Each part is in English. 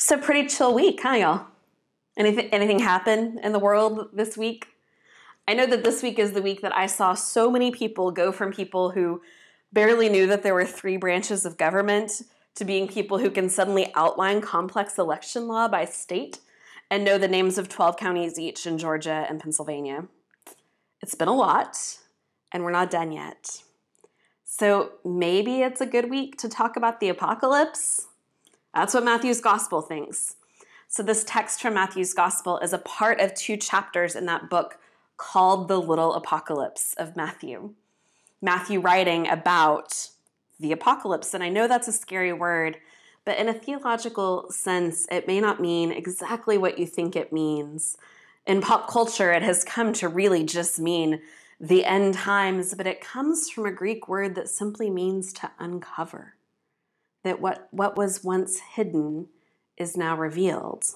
So pretty chill week, huh, y'all? Anything happen in the world this week? I know that this week is the week that I saw so many people go from people who barely knew that there were three branches of government to being people who can suddenly outline complex election law by state and know the names of 12 counties each in Georgia and Pennsylvania. It's been a lot, and we're not done yet. So maybe it's a good week to talk about the apocalypse. That's what Matthew's gospel thinks. So this text from Matthew's gospel is a part of two chapters in that book called The Little Apocalypse of Matthew. Matthew writing about the apocalypse. And I know that's a scary word, but in a theological sense, it may not mean exactly what you think it means. In pop culture, it has come to really just mean the end times, but it comes from a Greek word that simply means to uncover. That what was once hidden is now revealed.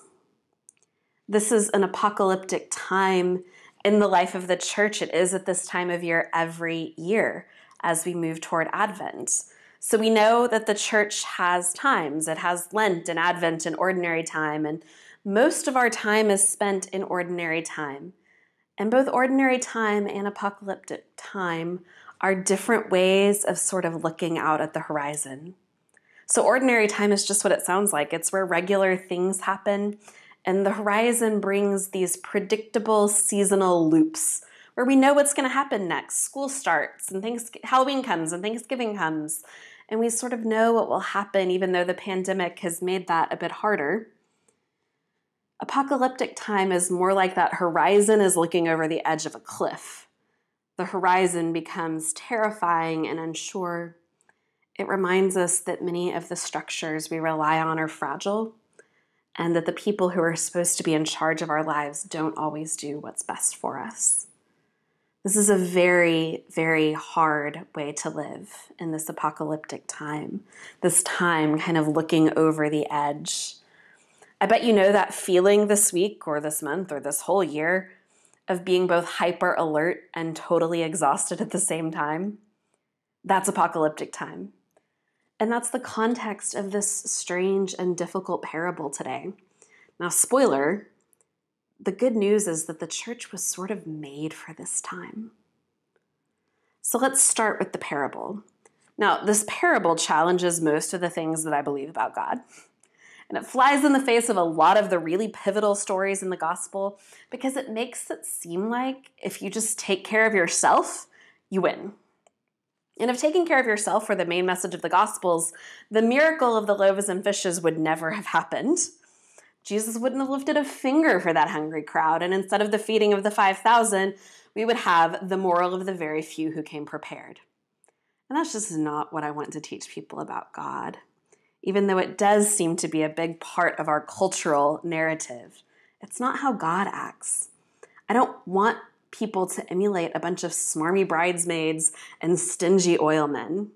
This is an apocalyptic time in the life of the church. It is at this time of year every year as we move toward Advent. So we know that the church has times. It has Lent and Advent and ordinary time, and most of our time is spent in ordinary time. And both ordinary time and apocalyptic time are different ways of sort of looking out at the horizon. So ordinary time is just what it sounds like. It's where regular things happen, and the horizon brings these predictable seasonal loops where we know what's going to happen next. School starts, and Halloween comes, and Thanksgiving comes, and we sort of know what will happen, even though the pandemic has made that a bit harder. Apocalyptic time is more like that horizon is looking over the edge of a cliff. The horizon becomes terrifying and unsure. It reminds us that many of the structures we rely on are fragile, and that the people who are supposed to be in charge of our lives don't always do what's best for us. This is a very, very hard way to live in this apocalyptic time, this time kind of looking over the edge. I bet you know that feeling this week or this month or this whole year of being both hyper alert and totally exhausted at the same time. That's apocalyptic time. And that's the context of this strange and difficult parable today. Now, spoiler, the good news is that the church was sort of made for this time. So let's start with the parable. Now, this parable challenges most of the things that I believe about God. And it flies in the face of a lot of the really pivotal stories in the gospel because it makes it seem like if you just take care of yourself, you win. And if taking care of yourself were the main message of the Gospels, the miracle of the loaves and fishes would never have happened. Jesus wouldn't have lifted a finger for that hungry crowd, and instead of the feeding of the 5,000, we would have the moral of the very few who came prepared. And that's just not what I want to teach people about God, even though it does seem to be a big part of our cultural narrative. It's not how God acts. I don't want people to emulate a bunch of smarmy bridesmaids and stingy oilmen.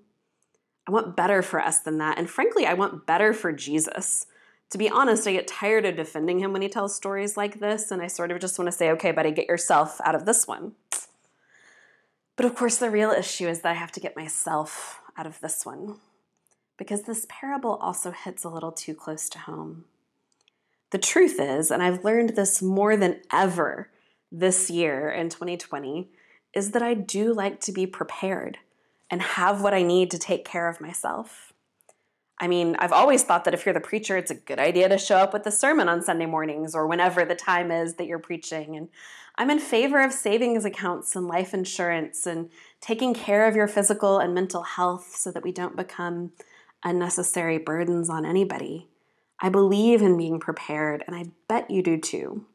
I want better for us than that. And frankly, I want better for Jesus. To be honest, I get tired of defending him when he tells stories like this, and I sort of just want to say, okay, buddy, get yourself out of this one. But of course, the real issue is that I have to get myself out of this one, because this parable also hits a little too close to home. The truth is, and I've learned this more than ever this year in 2020, is that I do like to be prepared and have what I need to take care of myself. I mean, I've always thought that if you're the preacher, it's a good idea to show up with a sermon on Sunday mornings or whenever the time is that you're preaching. And I'm in favor of savings accounts and life insurance and taking care of your physical and mental health so that we don't become unnecessary burdens on anybody. I believe in being prepared, and I bet you do too.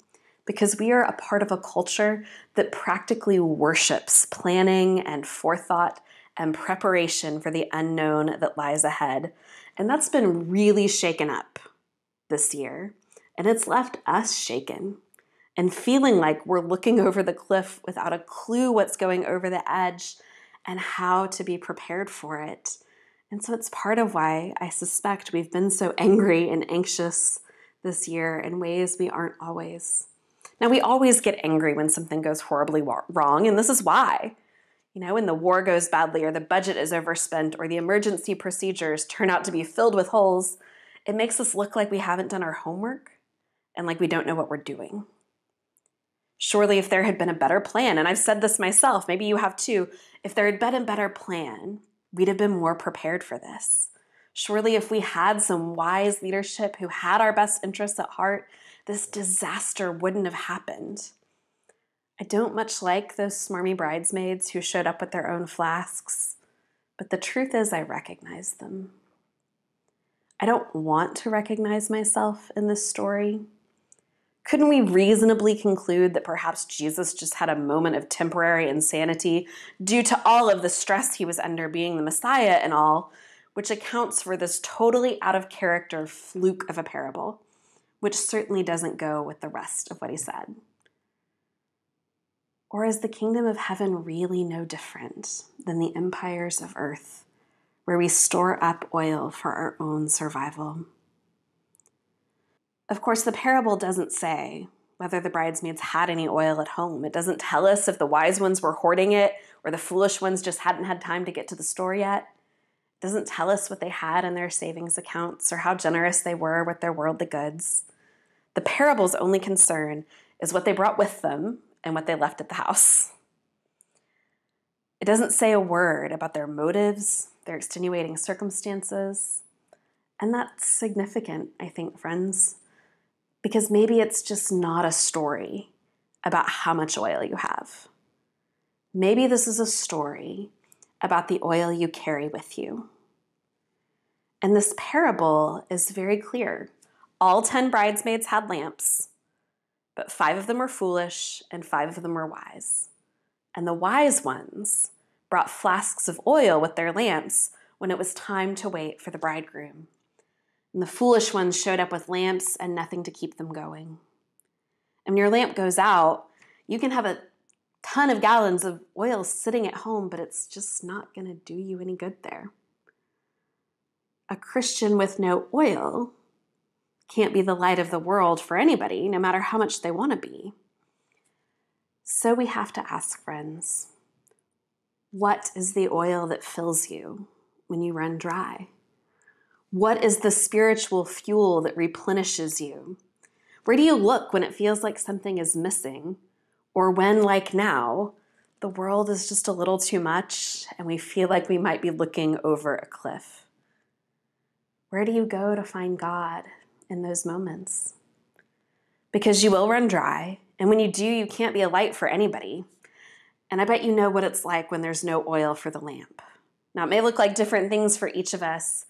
Because we are a part of a culture that practically worships planning and forethought and preparation for the unknown that lies ahead. And that's been really shaken up this year. And it's left us shaken and feeling like we're looking over the cliff without a clue what's going over the edge and how to be prepared for it. And so it's part of why I suspect we've been so angry and anxious this year in ways we aren't always. Now, we always get angry when something goes horribly wrong, and this is why. When the war goes badly or the budget is overspent or the emergency procedures turn out to be filled with holes, It makes us look like we haven't done our homework and like we don't know what we're doing. Surely if there had been a better plan, and I've said this myself, maybe you have too, if there had been a better plan, we'd have been more prepared for this. Surely if we had some wise leadership who had our best interests at heart, this disaster wouldn't have happened. I don't much like those smarmy bridesmaids who showed up with their own flasks, but the truth is I recognize them. I don't want to recognize myself in this story. Couldn't we reasonably conclude that perhaps Jesus just had a moment of temporary insanity due to all of the stress he was under being the Messiah and all, which accounts for this totally out of character fluke of a parable, which certainly doesn't go with the rest of what he said? Or is the kingdom of heaven really no different than the empires of earth, where we store up oil for our own survival? Of course, the parable doesn't say whether the bridesmaids had any oil at home. It doesn't tell us if the wise ones were hoarding it or the foolish ones just hadn't had time to get to the store yet. It doesn't tell us what they had in their savings accounts or how generous they were with their worldly goods. The parable's only concern is what they brought with them and what they left at the house. It doesn't say a word about their motives, their extenuating circumstances. And that's significant, I think, friends, because maybe it's just not a story about how much oil you have. Maybe this is a story about the oil you carry with you. And this parable is very clear. All 10 bridesmaids had lamps, but 5 of them were foolish and 5 of them were wise. And the wise ones brought flasks of oil with their lamps when it was time to wait for the bridegroom. And the foolish ones showed up with lamps and nothing to keep them going. And when your lamp goes out, you can have a ton of gallons of oil sitting at home, but it's just not going to do you any good there. A Christian with no oil can't be the light of the world for anybody, no matter how much they want to be. So we have to ask, friends, what is the oil that fills you when you run dry? What is the spiritual fuel that replenishes you? Where do you look when it feels like something is missing? Or when, like now, the world is just a little too much and we feel like we might be looking over a cliff? Where do you go to find God in those moments? Because you will run dry, and when you do, you can't be a light for anybody. And I bet you know what it's like when there's no oil for the lamp. Now, it may look like different things for each of us,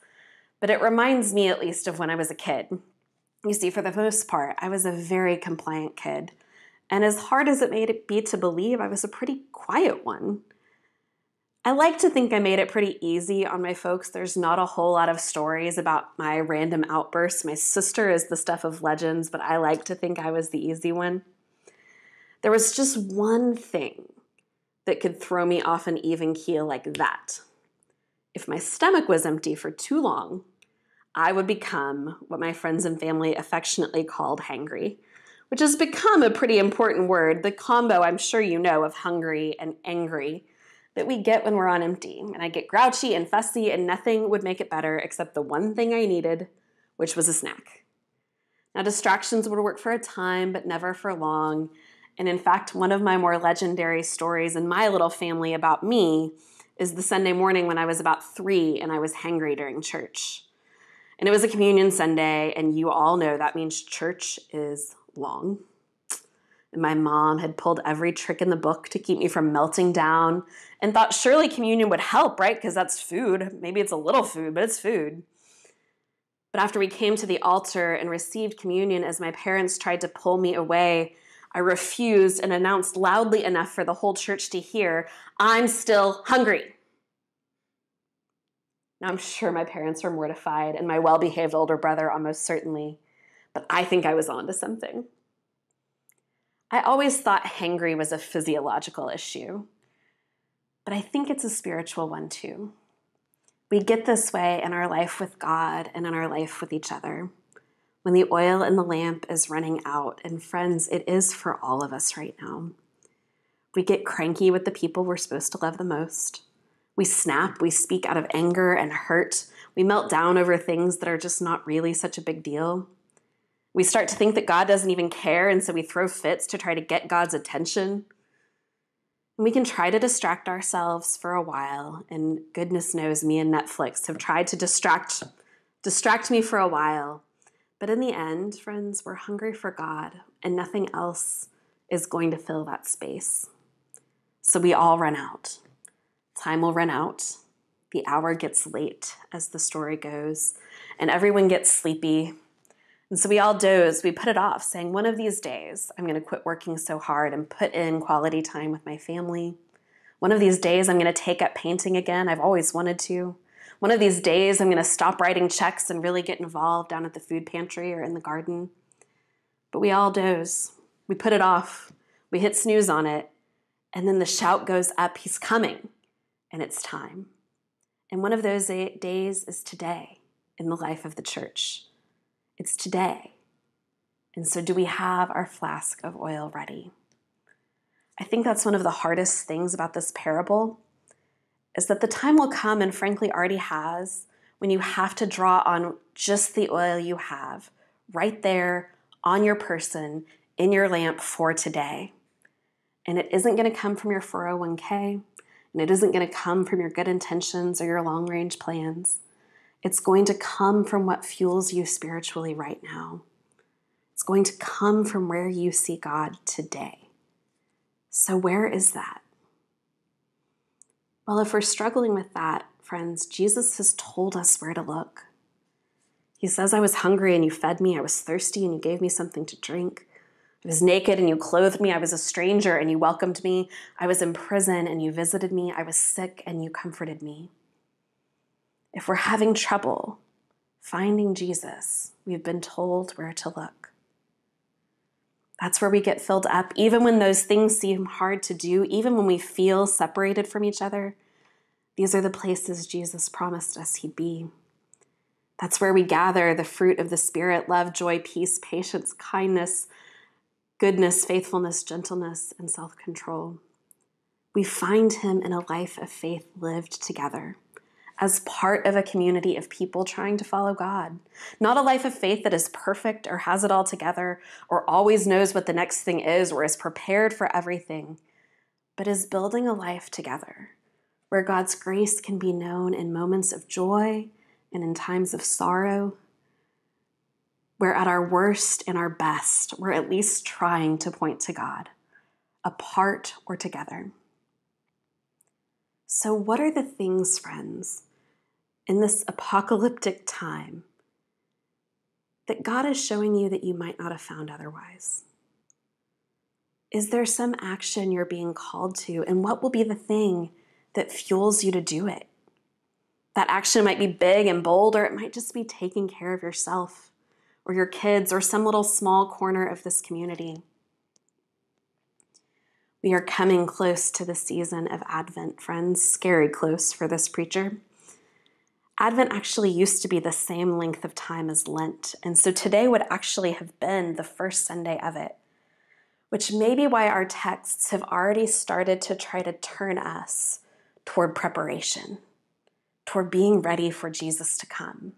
but it reminds me at least of when I was a kid. You see, for the most part, I was a very compliant kid. And as hard as it made it be to believe, I was a pretty quiet one. I like to think I made it pretty easy on my folks. There's not a whole lot of stories about my random outbursts. My sister is the stuff of legends, but I like to think I was the easy one. There was just one thing that could throw me off an even keel like that. If my stomach was empty for too long, I would become what my friends and family affectionately called hangry, which has become a pretty important word, the combo I'm sure you know of hungry and angry that we get when we're on empty. And I get grouchy and fussy and nothing would make it better except the one thing I needed, which was a snack. Now, distractions would work for a time, but never for long. And in fact, one of my more legendary stories in my little family about me is the Sunday morning when I was about 3 and I was hangry during church. And it was a communion Sunday, and you all know that means church is long. And my mom had pulled every trick in the book to keep me from melting down and thought surely communion would help, right? Because that's food. Maybe it's a little food, but it's food. But after we came to the altar and received communion, as my parents tried to pull me away, I refused and announced loudly enough for the whole church to hear, "I'm still hungry." Now, I'm sure my parents were mortified and my well-behaved older brother almost certainly, but I think I was onto something. I always thought hangry was a physiological issue, but I think it's a spiritual one too. We get this way in our life with God and in our life with each other. When the oil in the lamp is running out, and friends, it is for all of us right now. We get cranky with the people we're supposed to love the most. We snap, we speak out of anger and hurt. We melt down over things that are just not really such a big deal. We start to think that God doesn't even care, and so we throw fits to try to get God's attention. And we can try to distract ourselves for a while, and goodness knows me and Netflix have tried to distract me for a while. But in the end, friends, we're hungry for God, and nothing else is going to fill that space. So we all run out. Time will run out. The hour gets late, as the story goes, and everyone gets sleepy. And so we all doze, we put it off, saying, one of these days, I'm going to quit working so hard and put in quality time with my family. One of these days, I'm going to take up painting again. I've always wanted to. One of these days, I'm going to stop writing checks and really get involved down at the food pantry or in the garden. But we all doze. We put it off. We hit snooze on it. And then the shout goes up, he's coming, and it's time. And one of those days is today in the life of the church. It's today. And so do we have our flask of oil ready? I think that's one of the hardest things about this parable, is that the time will come, and frankly already has, when you have to draw on just the oil you have right there on your person, in your lamp for today. And it isn't going to come from your 401k, and it isn't going to come from your good intentions or your long-range plans. It's going to come from what fuels you spiritually right now. It's going to come from where you see God today. So where is that? Well, if we're struggling with that, friends, Jesus has told us where to look. He says, I was hungry and you fed me. I was thirsty and you gave me something to drink. I was naked and you clothed me. I was a stranger and you welcomed me. I was in prison and you visited me. I was sick and you comforted me. If we're having trouble finding Jesus, we've been told where to look. That's where we get filled up, even when those things seem hard to do, even when we feel separated from each other. These are the places Jesus promised us he'd be. That's where we gather the fruit of the Spirit: love, joy, peace, patience, kindness, goodness, faithfulness, gentleness, and self-control. We find him in a life of faith lived together, as part of a community of people trying to follow God. Not a life of faith that is perfect or has it all together or always knows what the next thing is or is prepared for everything, but is building a life together where God's grace can be known in moments of joy and in times of sorrow, where at our worst and our best, we're at least trying to point to God, apart or together. So what are the things, friends, in this apocalyptic time that God is showing you that you might not have found otherwise? Is there some action you're being called to, and what will be the thing that fuels you to do it? That action might be big and bold, or it might just be taking care of yourself or your kids or some little small corner of this community. We are coming close to the season of Advent, friends, scary close for this preacher. Advent actually used to be the same length of time as Lent, and so today would actually have been the first Sunday of it, which may be why our texts have already started to try to turn us toward preparation, toward being ready for Jesus to come.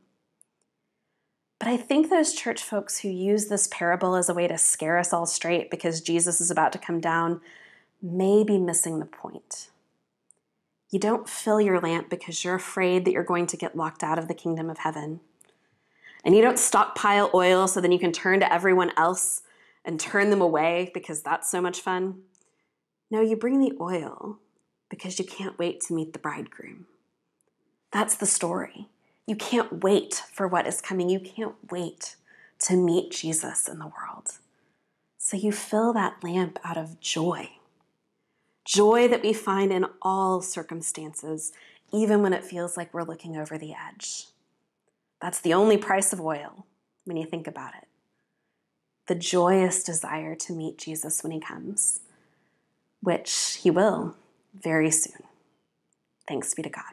But I think those church folks who use this parable as a way to scare us all straight because Jesus is about to come down may be missing the point. You don't fill your lamp because you're afraid that you're going to get locked out of the kingdom of heaven. And you don't stockpile oil so then you can turn to everyone else and turn them away because that's so much fun. No, you bring the oil because you can't wait to meet the bridegroom. That's the story. You can't wait for what is coming. You can't wait to meet Jesus in the world. So you fill that lamp out of joy. Joy that we find in all circumstances, even when it feels like we're looking over the edge. That's the only price of oil when you think about it. The joyous desire to meet Jesus when he comes, which he will very soon. Thanks be to God.